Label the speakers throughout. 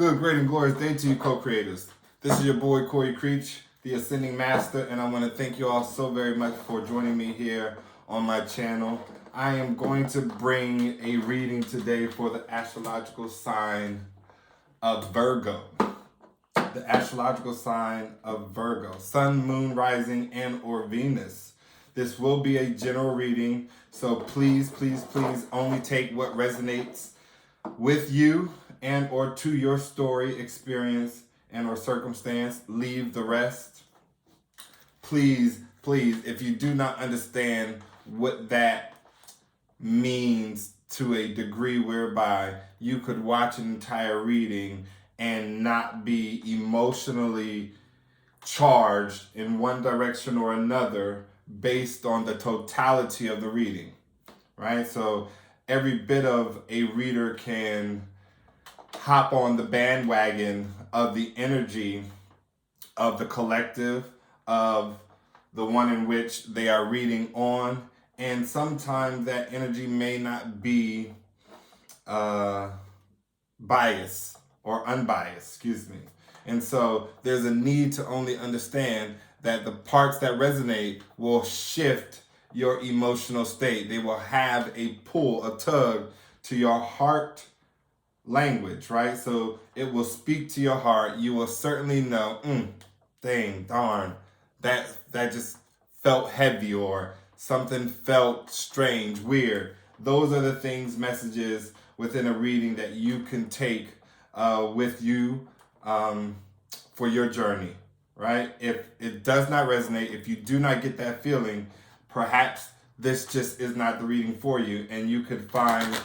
Speaker 1: Good, great, and glorious day to you, co-creators. This is your boy, Corey Creech, the Ascending Master, and I want to thank you all so very much for joining me here on my channel. I am going to bring a reading today for the astrological sign of Virgo. The astrological sign of Virgo. Sun, moon, rising, and or Venus. This will be a general reading, so please, please, please only take what resonates with you and or to your story, experience, and or circumstance. Leave the rest. Please, please, if you do not understand what that means to a degree whereby you could watch an entire reading and not be emotionally charged in one direction or another based on the totality of the reading, right? So every bit of a reader can hop on the bandwagon of the energy of the collective, of the one in which they are reading on, and sometimes that energy may not be biased or unbiased, excuse me. And so there's a need to only understand that the parts that resonate will shift your emotional state. They will have a pull, a tug to your heart language, right? So it will speak to your heart. You will certainly know, dang, darn, that just felt heavy, or something felt strange, weird. Those are the things, messages within a reading that you can take with you for your journey, right? If it does not resonate, if you do not get that feeling, perhaps this just is not the reading for you, and you could find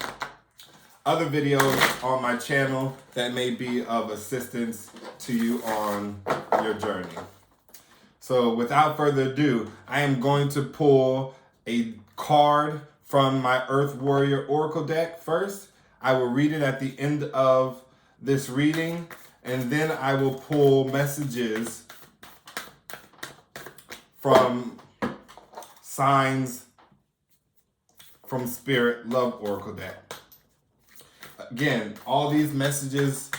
Speaker 1: other videos on my channel that may be of assistance to you on your journey. So without further ado, I am going to pull a card from my Earth Warrior Oracle deck first. I will read it at the end of this reading, and then I will pull messages from Signs from Spirit Love Oracle deck. Again, all these messages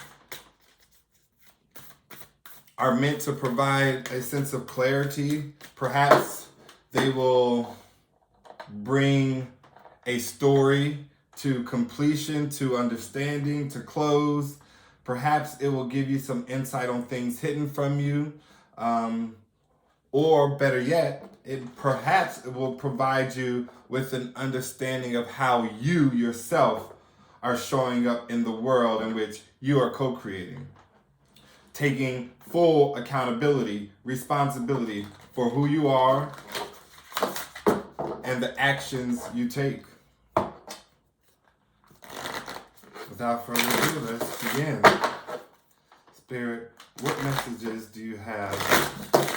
Speaker 1: are meant to provide a sense of clarity. Perhaps they will bring a story to completion, to understanding, to close. Perhaps it will give you some insight on things hidden from you. Or better yet, it will provide you with an understanding of how you yourself are showing up in the world in which you are co-creating. Taking full accountability, responsibility for who you are and the actions you take. Without further ado, let's begin. Spirit, what messages do you have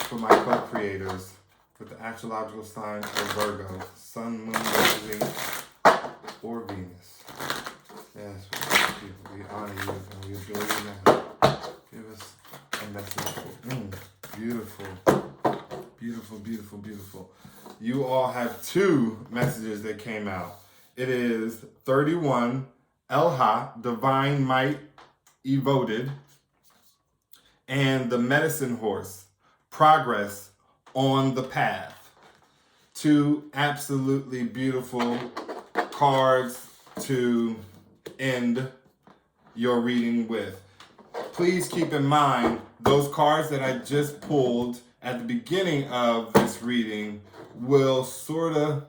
Speaker 1: for my co-creators with the astrological sign of Virgo, Sun, Moon, Rising, or Venus? Yes, we honor you and we adore you now. Give us a message. Beautiful. Beautiful, beautiful, beautiful. You all have two messages that came out. It is 31, Elha, Divine Might Evoted, and the Medicine Horse, Progress on the Path. Two absolutely beautiful cards to end your reading with. Please keep in mind those cards that I just pulled at the beginning of this reading will sort of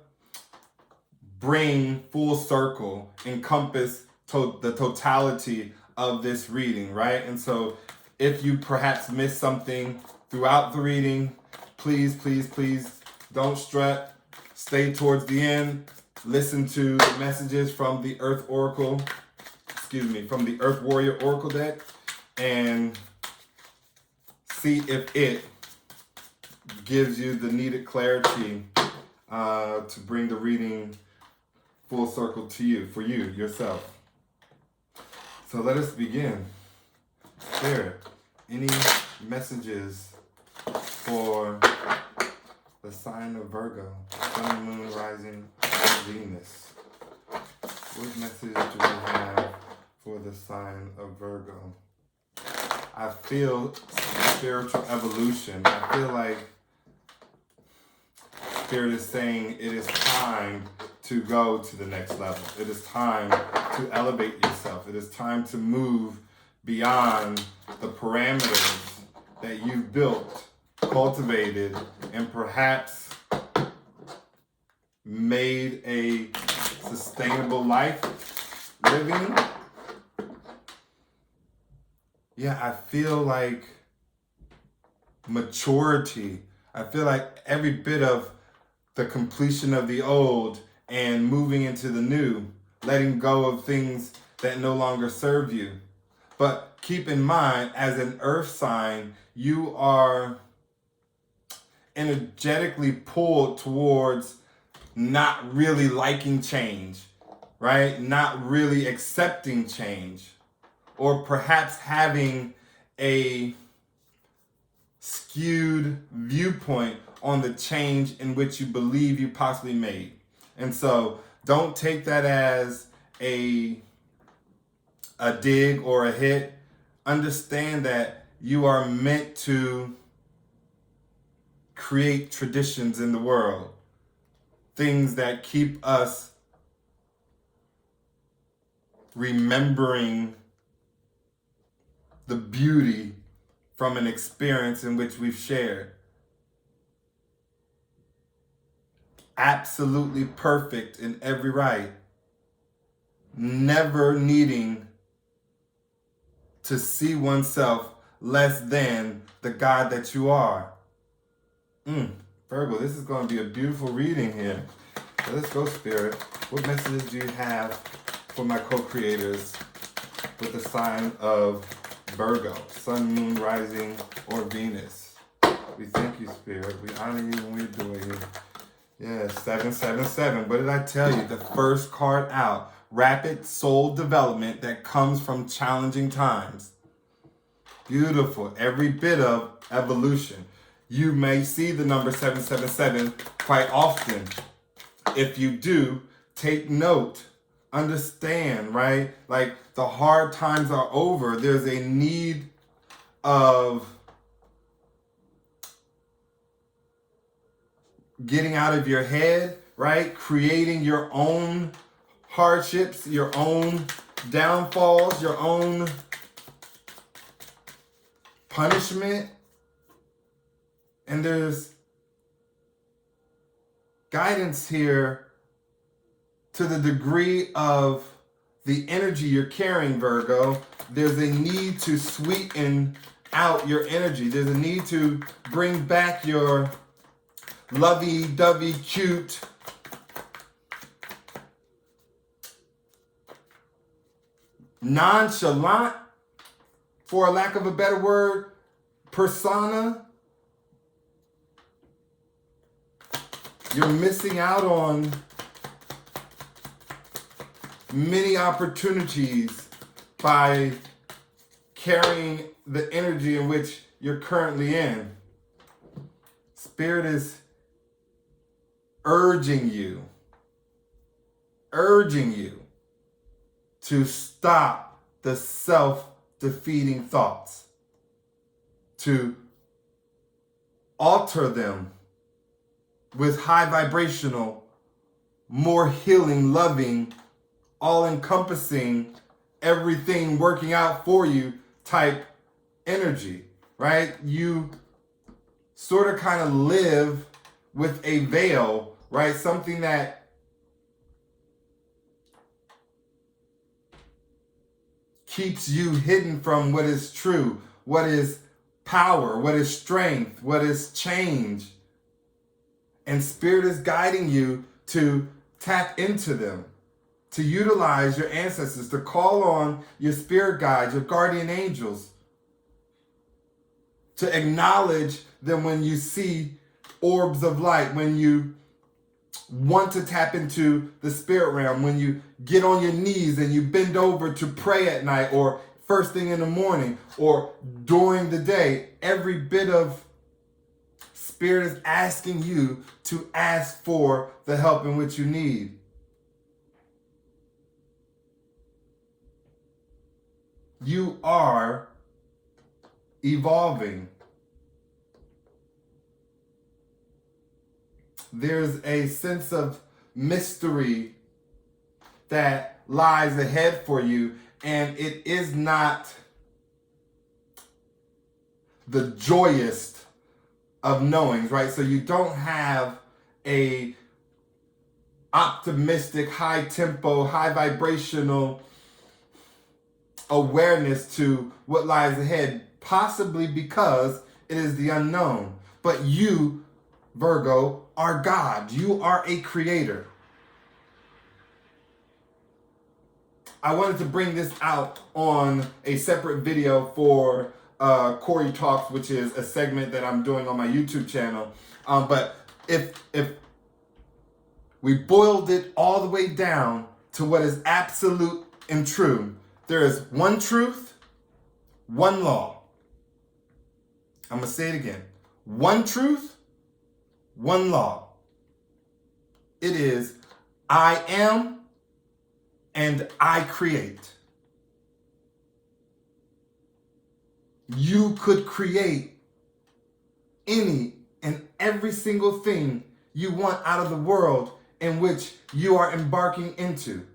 Speaker 1: bring full circle, encompass the totality of this reading, right? And so if you perhaps missed something throughout the reading, please, please, please don't strut. Stay towards the end. Listen to the messages from the Earth Oracle, from the Earth Warrior Oracle deck, and see if it gives you the needed clarity to bring the reading full circle to you, for you, yourself. So let us begin. Spirit, any messages for the sign of Virgo, Sun, Moon, Rising, Venus? What message do we have for the sign of Virgo? I feel spiritual evolution. I feel like Spirit is saying it is time to go to the next level. It is time to elevate yourself. It is time to move beyond the parameters that you've built, cultivated, and perhaps made a sustainable life living. Yeah, I feel like maturity. I feel like every bit of the completion of the old and moving into the new, letting go of things that no longer serve you. But keep in mind, as an earth sign, you are energetically pulled towards not really liking change, right? Not really accepting change, or perhaps having a skewed viewpoint on the change in which you believe you possibly made. And so don't take that as a dig or a hit. Understand that you are meant to create traditions in the world, things that keep us remembering the beauty from an experience in which we've shared. Absolutely perfect in every right. Never needing to see oneself less than the God that you are. Virgo, this is going to be a beautiful reading here. So let's go, Spirit. What messages do you have for my co-creators with the sign of Virgo, Sun, Moon, Rising, or Venus? We thank you, Spirit. We honor you when we're doing it. Yeah, 777. What did I tell you? The first card out. Rapid soul development that comes from challenging times. Beautiful. Every bit of evolution. You may see the number 777 quite often. If you do, take note. Understand, right? Like the hard times are over. There's a need of getting out of your head, right? Creating your own hardships, your own downfalls, your own punishment. And there's guidance here to the degree of the energy you're carrying, Virgo. There's a need to sweeten out your energy. There's a need to bring back your lovey-dovey, cute, nonchalant, for a lack of a better word, persona. You're missing out on many opportunities by carrying the energy in which you're currently in. Spirit is urging you to stop the self-defeating thoughts, to alter them with high vibrational, more healing, loving, all-encompassing, everything working out for you type energy, right? You sort of kind of live with a veil, right? Something that keeps you hidden from what is true, what is power, what is strength, what is change. And Spirit is guiding you to tap into them, to utilize your ancestors, to call on your spirit guides, your guardian angels, to acknowledge them when you see orbs of light, when you want to tap into the spirit realm, when you get on your knees and you bend over to pray at night or first thing in the morning or during the day. Every bit of Spirit is asking you to ask for the help in which you need. You are evolving. There's a sense of mystery that lies ahead for you, and it is not the joyous of knowings, right? So you don't have a optimistic, high tempo, high vibrational awareness to what lies ahead, possibly because it is the unknown. But you, Virgo, are God. You are a creator. I wanted to bring this out on a separate video for Corey Talks, which is a segment that I'm doing on my YouTube channel. But if we boiled it all the way down to what is absolute and true, there is one truth, one law. I'm going to say it again. One truth, one law. It is, I am and I create. You could create any and every single thing you want out of the world in which you are embarking into.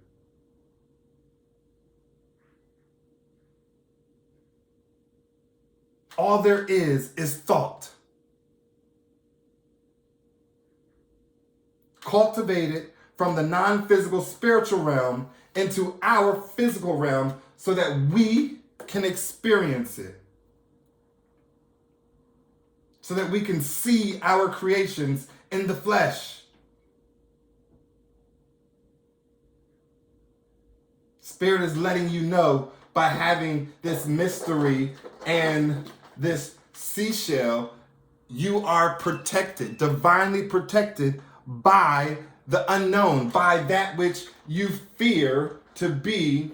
Speaker 1: All there is thought. Cultivated from the non-physical spiritual realm into our physical realm so that we can experience it. So that we can see our creations in the flesh. Spirit is letting you know by having this mystery and this seashell, you are protected, divinely protected by the unknown, by that which you fear to be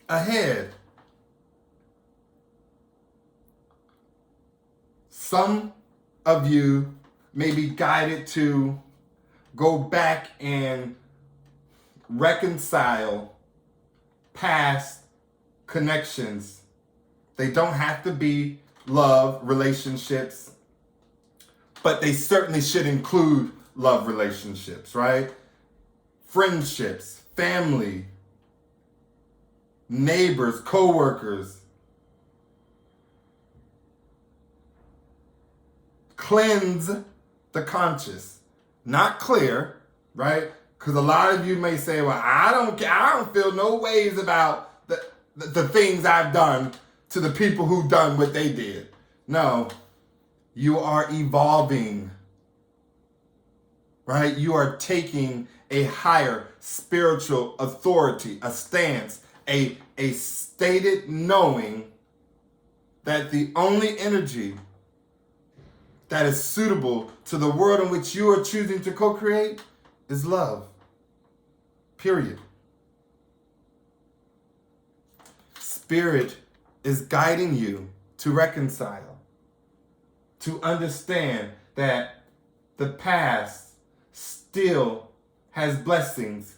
Speaker 1: ahead. Some of you may be guided to go back and reconcile past connections. They don't have to be love relationships, but they certainly should include love relationships, right? Friendships, family, neighbors, co-workers. Cleanse the conscious. Not clear, right? Because a lot of you may say, well, I don't feel no ways about the things I've done to the people who done what they did. No, you are evolving, right? You are taking a higher spiritual authority, a stance, a stated knowing that the only energy that is suitable to the world in which you are choosing to co-create is love. Period. Spirit is guiding you to reconcile, to understand that the past still has blessings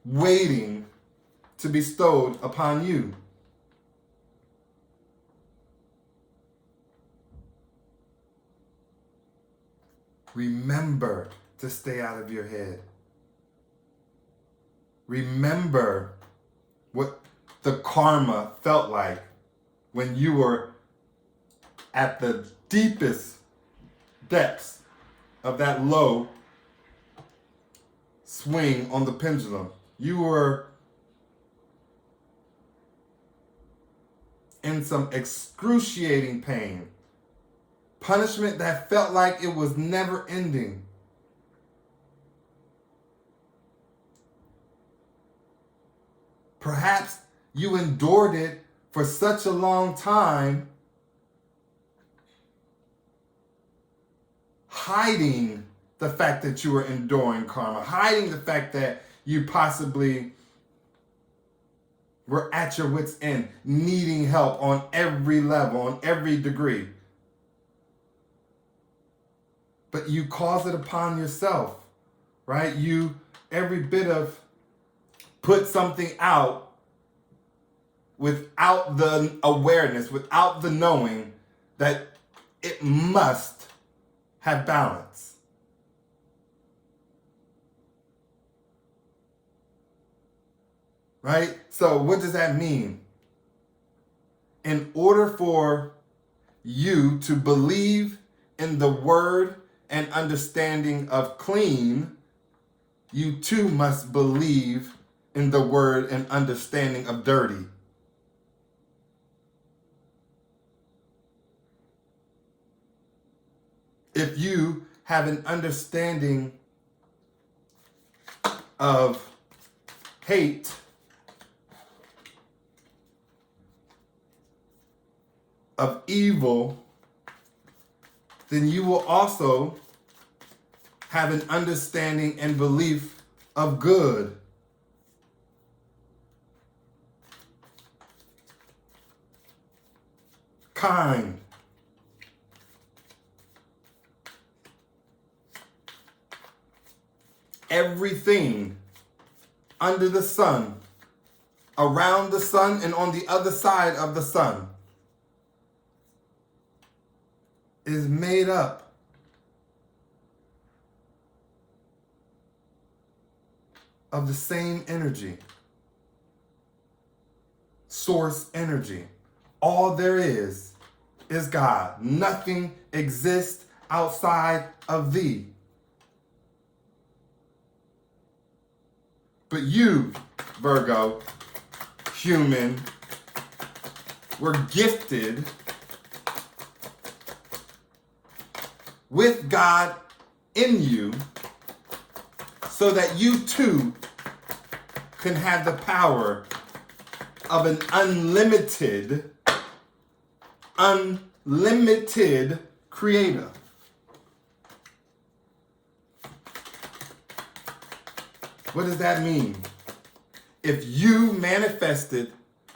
Speaker 1: waiting to be bestowed upon you. Remember to stay out of your head. Remember what the karma felt like when you were at the deepest depths of that low swing on the pendulum. You were in some excruciating pain. Punishment that felt like it was never ending. Perhaps you endured it for such a long time, hiding the fact that you were enduring karma, hiding the fact that you possibly were at your wit's end, needing help on every level, on every degree. But you cause it upon yourself, right? You, every bit of put something out without the awareness, without the knowing that it must have balance. Right? So what does that mean? In order for you to believe in the word and understanding of clean, you too must believe in the word and understanding of dirty. If you have an understanding of hate, of evil, then you will also have an understanding and belief of good. Kind. Everything under the sun, around the sun, and on the other side of the sun is made up of the same energy, source energy. All there is God. Nothing exists outside of thee. But you, Virgo, human, were gifted with God in you so that you too can have the power of an unlimited creator. What does that mean? If you manifested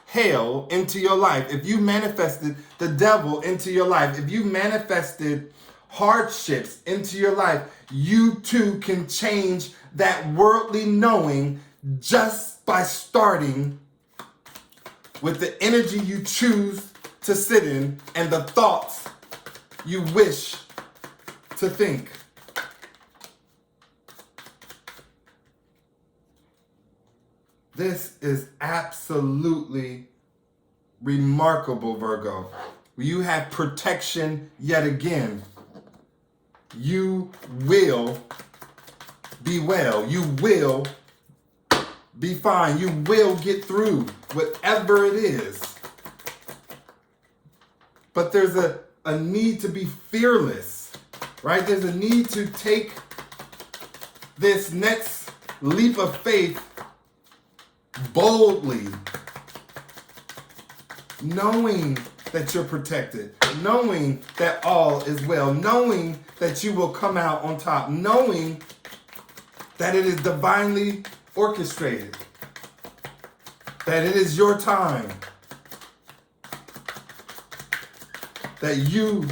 Speaker 1: hell into your life, if you manifested the devil into your life, if you manifested hardships into your life, you too can change that worldly knowing just by starting with the energy you choose to sit in and the thoughts you wish to think. This is absolutely remarkable, Virgo. You have protection yet again. You will be well. You will be fine. You will get through whatever it is. But there's a need to be fearless, right? There's a need to take this next leap of faith boldly, knowing that you're protected, knowing that all is well, knowing that you will come out on top, knowing that it is divinely orchestrated, that it is your time, that you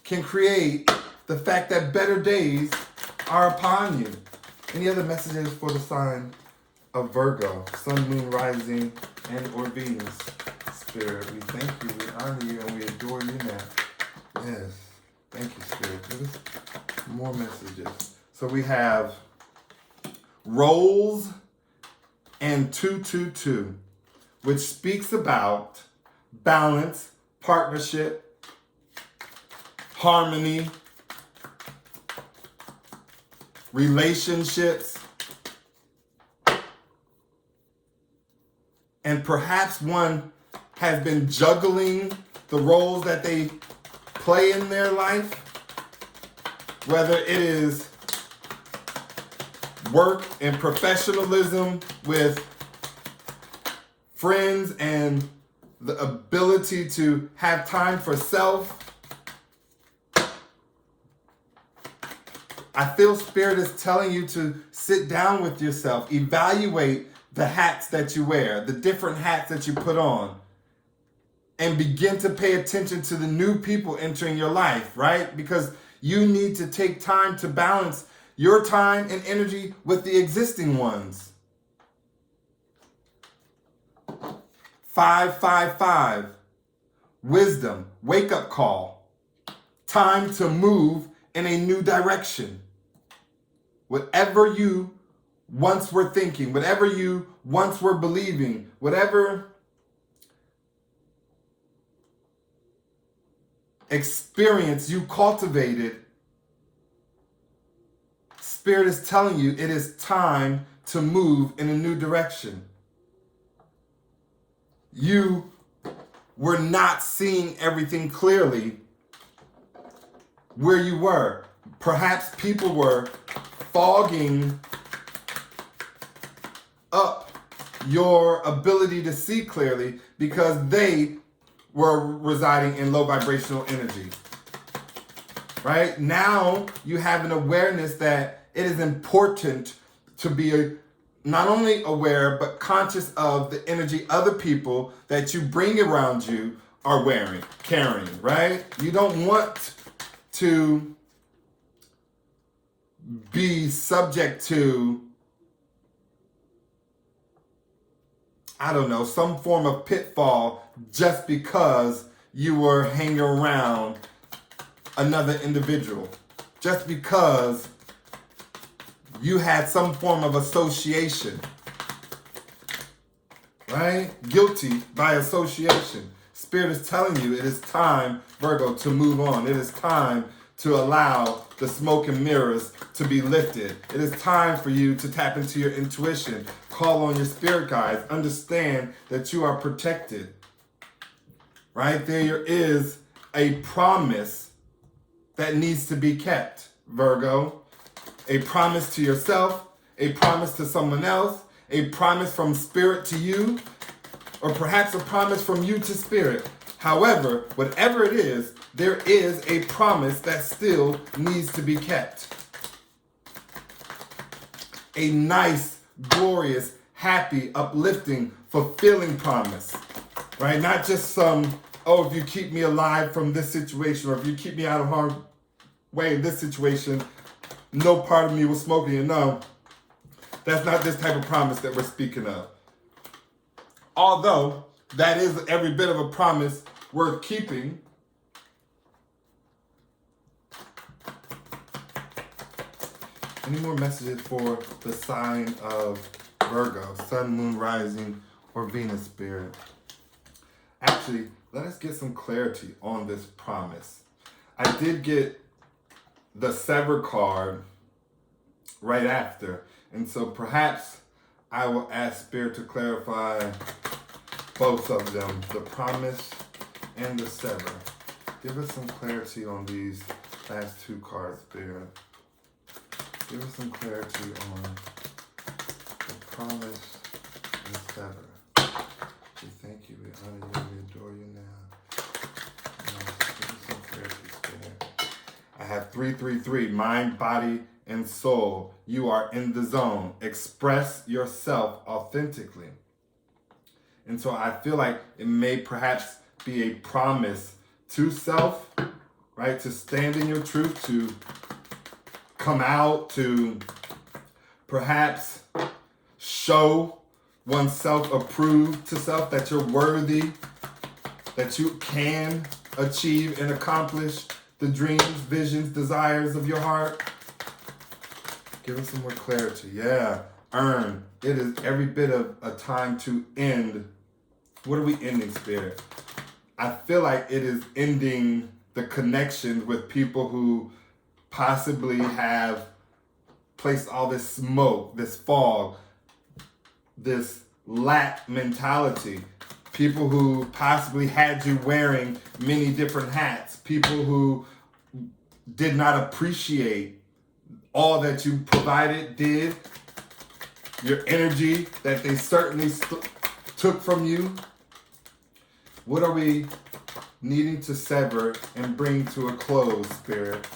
Speaker 1: can create the fact that better days are upon you. Any other messages for the sign of Virgo, sun, moon, rising, and or Venus? Spirit, we thank you, we honor you, and we adore you now. Yes, thank you, Spirit. Give us more messages. So we have Rolls and 222, which speaks about balance, partnership, harmony, relationships, and perhaps one has been juggling the roles that they play in their life, whether it is work and professionalism with friends and the ability to have time for self. I feel Spirit is telling you to sit down with yourself, evaluate the hats that you wear, the different hats that you put on, and begin to pay attention to the new people entering your life, right? Because you need to take time to balance your time and energy with the existing ones. 555. Wisdom, wake up call. Time to move in a new direction. Whatever you once were thinking, whatever you once were believing, whatever experience you cultivated, Spirit is telling you it is time to move in a new direction. You were not seeing everything clearly where you were. Perhaps people were fogging up your ability to see clearly because they were residing in low vibrational energy. Right? Now you have an awareness that it is important to be not only aware but conscious of the energy other people that you bring around you are carrying, right? You don't want to be subject to, I don't know, some form of pitfall just because you were hanging around another individual, just because you had some form of association, right? Guilty by association. Spirit is telling you it is time, Virgo, to move on. It is time to allow the smoke and mirrors to be lifted. It is time for you to tap into your intuition, call on your spirit guides, understand that you are protected, right? There is a promise that needs to be kept, Virgo. A promise to yourself, a promise to someone else, a promise from spirit to you, or perhaps a promise from you to spirit. However, whatever it is, there is a promise that still needs to be kept. A nice, glorious, happy, uplifting, fulfilling promise, right? Not just some, oh, if you keep me alive from this situation, or if you keep me out of harm's way in this situation, no part of me will smoke you. No, that's not this type of promise that we're speaking of. Although that is every bit of a promise worth keeping, any more messages for the sign of Virgo, Sun, Moon, Rising, or Venus Spirit? Actually, let us get some clarity on this promise. I did get the Sever card right after, and so perhaps I will ask Spirit to clarify both of them, the promise and the sever. Give us some clarity on these last two cards, Spirit. Give us some clarity on the promise and sever. We thank you, we honor you, we adore you now. Give us some clarity, Spirit. I have 333, mind, body, and soul. You are in the zone. Express yourself authentically. And so I feel like it may perhaps be a promise to self, right? To stand in your truth, to come out, to perhaps show oneself approved to self, that you're worthy, that you can achieve and accomplish the dreams, visions, desires of your heart. Give us some more clarity. Yeah, earn. It is every bit of a time to end. What are we ending, Spirit? I feel like it is ending the connection with people who possibly have placed all this smoke, this fog, this lack mentality. People who possibly had you wearing many different hats. People who did not appreciate all that you provided, did, your energy that they certainly took from you. What are we needing to sever and bring to a close, Spirit?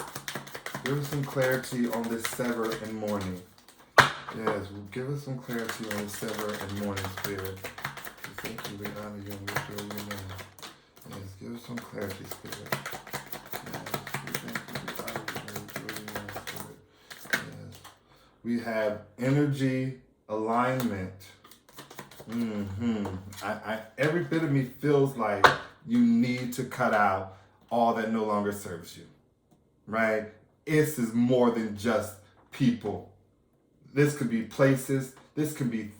Speaker 1: Give us some clarity on this sever and mourning. Yes, give us some clarity on this sever and mourning, Spirit. We thank you, we honor you, and we adore you now. Yes, give us some clarity, Spirit. We have energy alignment Every bit of me feels like you need to cut out all that no longer serves you, right? This is more than just people. This could be places. This could be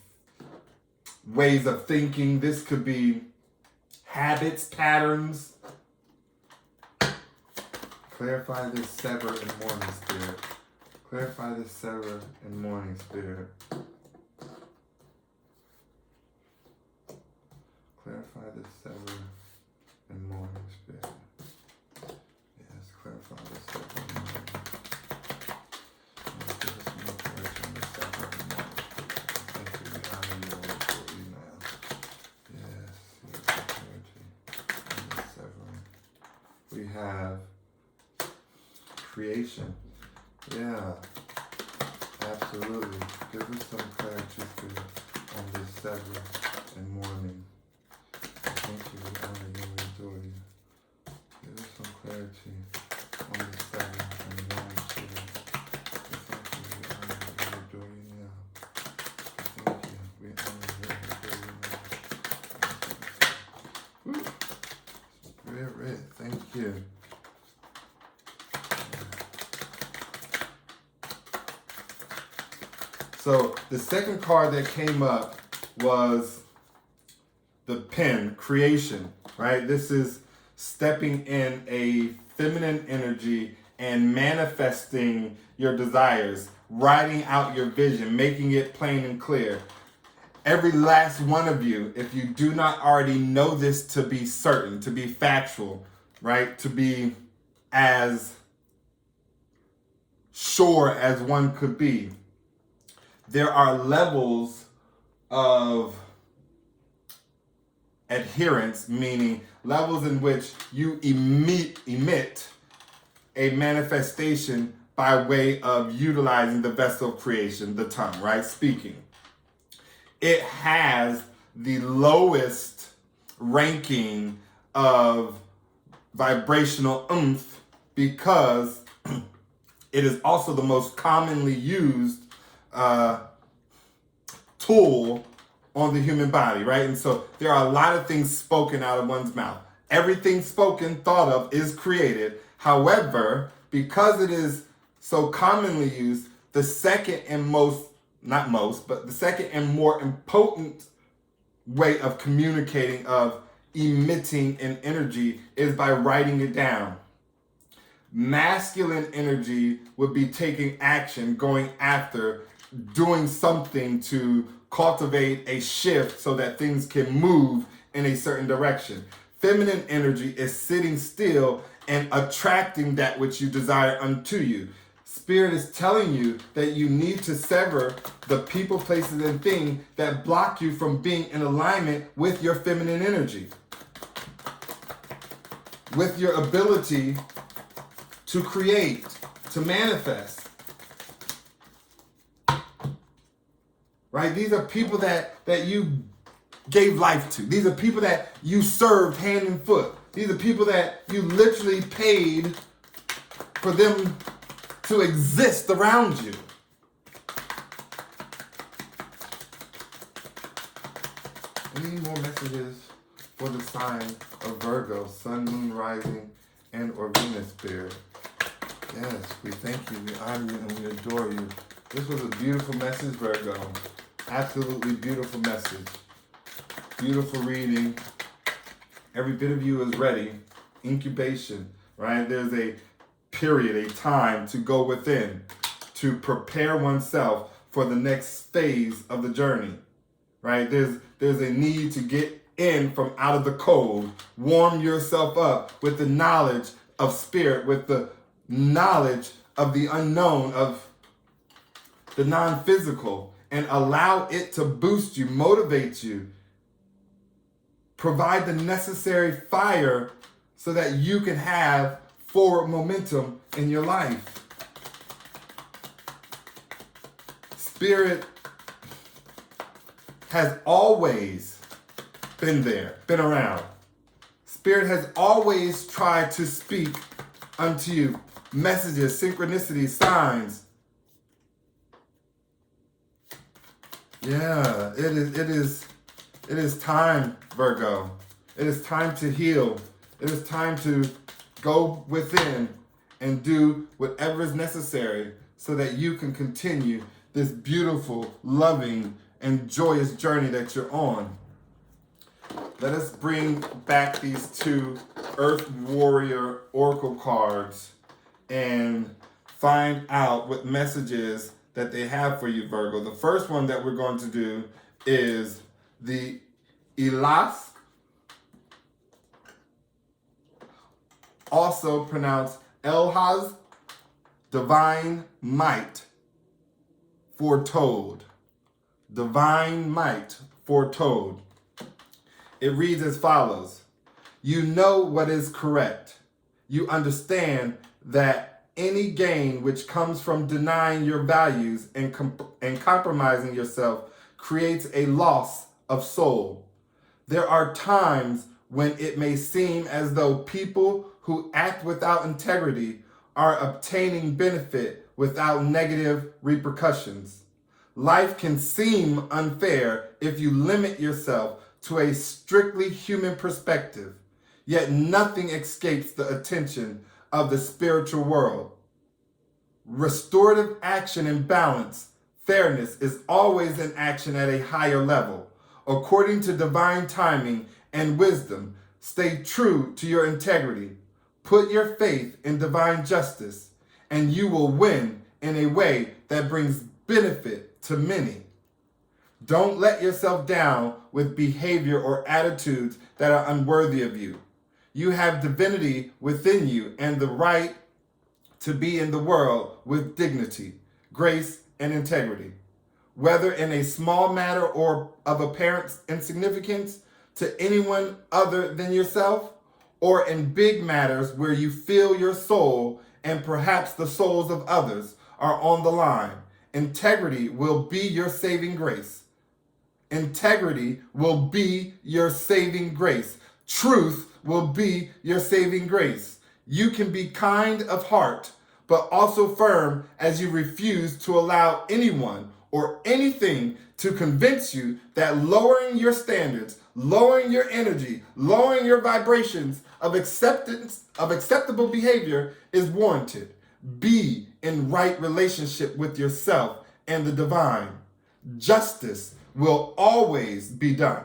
Speaker 1: ways of thinking. This could be habits, patterns. Clarify this, sever, and mourning spirit. Clarify this, sever, and mourning spirit. Clarify this, sever, and mourning spirit. Yes, clarify this, sever, and mourning. Yes, give us more clarity on this, sever, and mourning. Thank you, we honor you, Lord, for you now. Yes, give us more clarity on this, severing. We have creation. Yeah, absolutely. Give us some clarity on this, sever, and mourning. Thank you, we honor you, we adore you. Give us some clarity on this, sever, and mourning spirit. Thank you, we honor you, we adore you now. Thank you, we honor you, we adore you now. Spirit, thank you. So the second card that came up was the pen, creation, right? This is stepping in a feminine energy and manifesting your desires, writing out your vision, making it plain and clear. Every last one of you, if you do not already know this to be certain, to be factual, right? To be as sure as one could be, there are levels of adherence, meaning levels in which you emit a manifestation by way of utilizing the vessel of creation, the tongue, right? Speaking. It has the lowest ranking of vibrational oomph because it is also the most commonly used tool on the human body, right? And so there are a lot of things spoken out of one's mouth. Everything spoken, thought of, is created. However, because it is so commonly used, the second and the second and more important way of communicating, of emitting an energy, is by writing it down. Masculine energy would be taking action, going after, doing something to cultivate a shift so that things can move in a certain direction. Feminine energy is sitting still and attracting that which you desire unto you. Spirit is telling you that you need to sever the people, places, and things that block you from being in alignment with your feminine energy, with your ability to create, to manifest. Right? These are people that you gave life to. These are people that you served hand and foot. These are people that you literally paid for them to exist around you. Any more messages for the sign of Virgo, Sun, Moon, Rising, and or Venus spirit? Yes, we thank you, we honor you, and we adore you. This was a beautiful message, Virgo. Absolutely beautiful message. Beautiful reading. Every bit of you is ready. Incubation, right? There's a period, a time to go within, to prepare oneself for the next phase of the journey, right? There's a need to get in from out of the cold, warm yourself up with the knowledge of spirit, with the knowledge of the unknown, of the non-physical, and allow it to boost you, motivate you, provide the necessary fire so that you can have forward momentum in your life. Spirit has always been there, been around. Spirit has always tried to speak unto you messages, synchronicities, signs. Yeah, it is It is time, Virgo. It is time to heal. It is time to go within and do whatever is necessary so that you can continue this beautiful, loving, and joyous journey that you're on. Let us bring back these two Earth Warrior Oracle cards and find out what messages that they have for you, Virgo. The first one that we're going to do is the Elas, also pronounced Elhaz, divine might, foretold. Divine might, foretold. It reads as follows. You know what is correct. You understand that any gain which comes from denying your values and compromising yourself creates a loss of soul. There are times when it may seem as though people who act without integrity are obtaining benefit without negative repercussions. Life can seem unfair if you limit yourself to a strictly human perspective, yet nothing escapes the attention of the spiritual world. Restorative action and balance, fairness is always in action at a higher level. According to divine timing and wisdom, stay true to your integrity. Put your faith in divine justice, and you will win in a way that brings benefit to many. Don't let yourself down with behavior or attitudes that are unworthy of you. You have divinity within you and the right to be in the world with dignity, grace, and integrity. Whether in a small matter or of apparent insignificance to anyone other than yourself, or in big matters where you feel your soul and perhaps the souls of others are on the line, integrity will be your saving grace. Integrity will be your saving grace. Truth will be your saving grace. You can be kind of heart, but also firm as you refuse to allow anyone or anything to convince you that lowering your standards, lowering your energy, lowering your vibrations of acceptable behavior is warranted. Be in right relationship with yourself and the divine. Justice will always be done,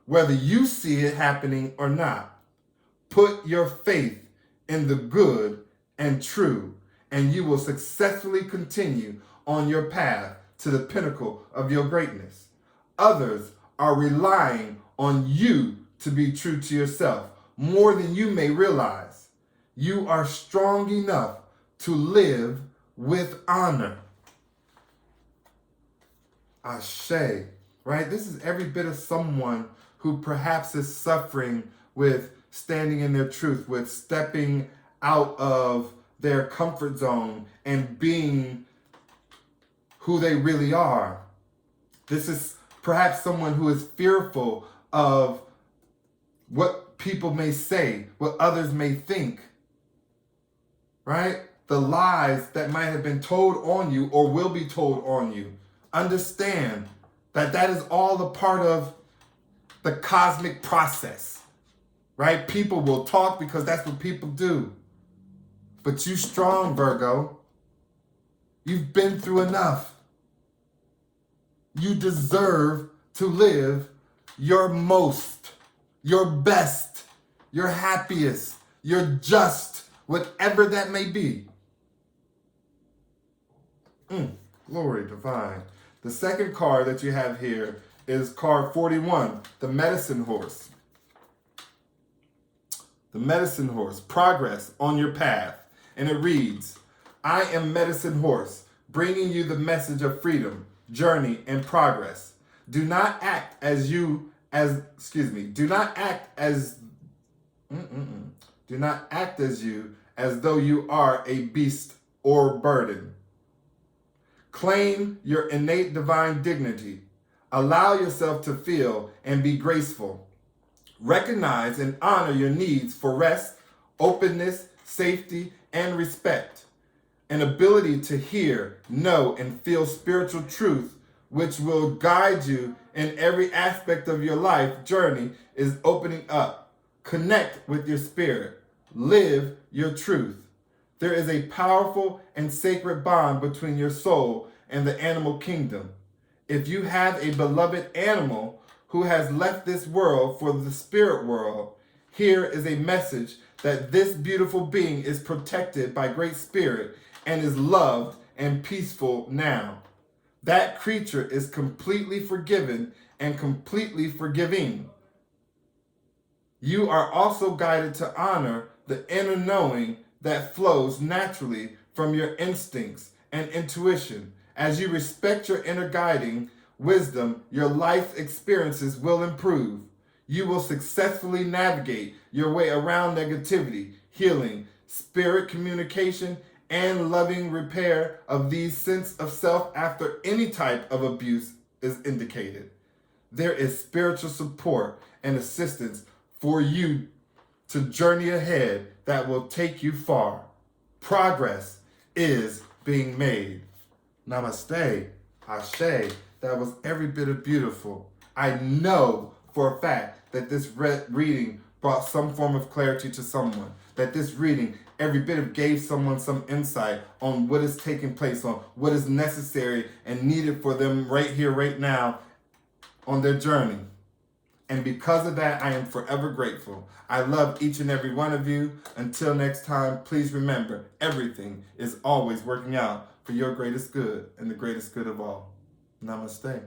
Speaker 1: whether you see it happening or not. Put your faith in the good and true, and you will successfully continue on your path to the pinnacle of your greatness. Others are relying on you to be true to yourself more than you may realize. You are strong enough to live with honor. Ashe, right? This is every bit of someone who perhaps is suffering with standing in their truth, with stepping out of their comfort zone and being who they really are. This is perhaps someone who is fearful of what people may say, what others may think, right? The lies that might have been told on you or will be told on you. Understand that that is all a part of the cosmic process, right? People will talk because that's what people do. But you strong, Virgo. You've been through enough. You deserve to live your most, your best, your happiest, your just, whatever that may be. Glory divine. The second card that you have here is card 41, the medicine horse. The medicine horse, progress on your path. And it reads, I am medicine horse, bringing you the message of freedom, journey, and progress. Do not act as do not act as you as though you are a beast or burden. Claim your innate divine dignity. Allow yourself to feel and be graceful. Recognize and honor your needs for rest, openness, safety, and respect. An ability to hear, know, and feel spiritual truth which will guide you in every aspect of your life journey, is opening up. Connect with your spirit. Live your truth. There is a powerful and sacred bond between your soul and the animal kingdom. If you have a beloved animal who has left this world for the spirit world, here is a message that this beautiful being is protected by Great Spirit and is loved and peaceful now. That creature is completely forgiven and completely forgiving. You are also guided to honor the inner knowing that flows naturally from your instincts and intuition. As you respect your inner guiding wisdom, your life experiences will improve. You will successfully navigate your way around negativity, healing, spirit communication, and loving repair of these sense of self after any type of abuse is indicated. There is spiritual support and assistance for you to journey ahead that will take you far. Progress is being made. Namaste, Ashe. That was every bit of beautiful. I know for a fact that this reading brought some form of clarity to someone. That this reading, every bit of gave someone some insight on what is taking place, on what is necessary and needed for them right here, right now, on their journey. And because of that, I am forever grateful. I love each and every one of you. Until next time, please remember, everything is always working out for your greatest good and the greatest good of all. Namaste.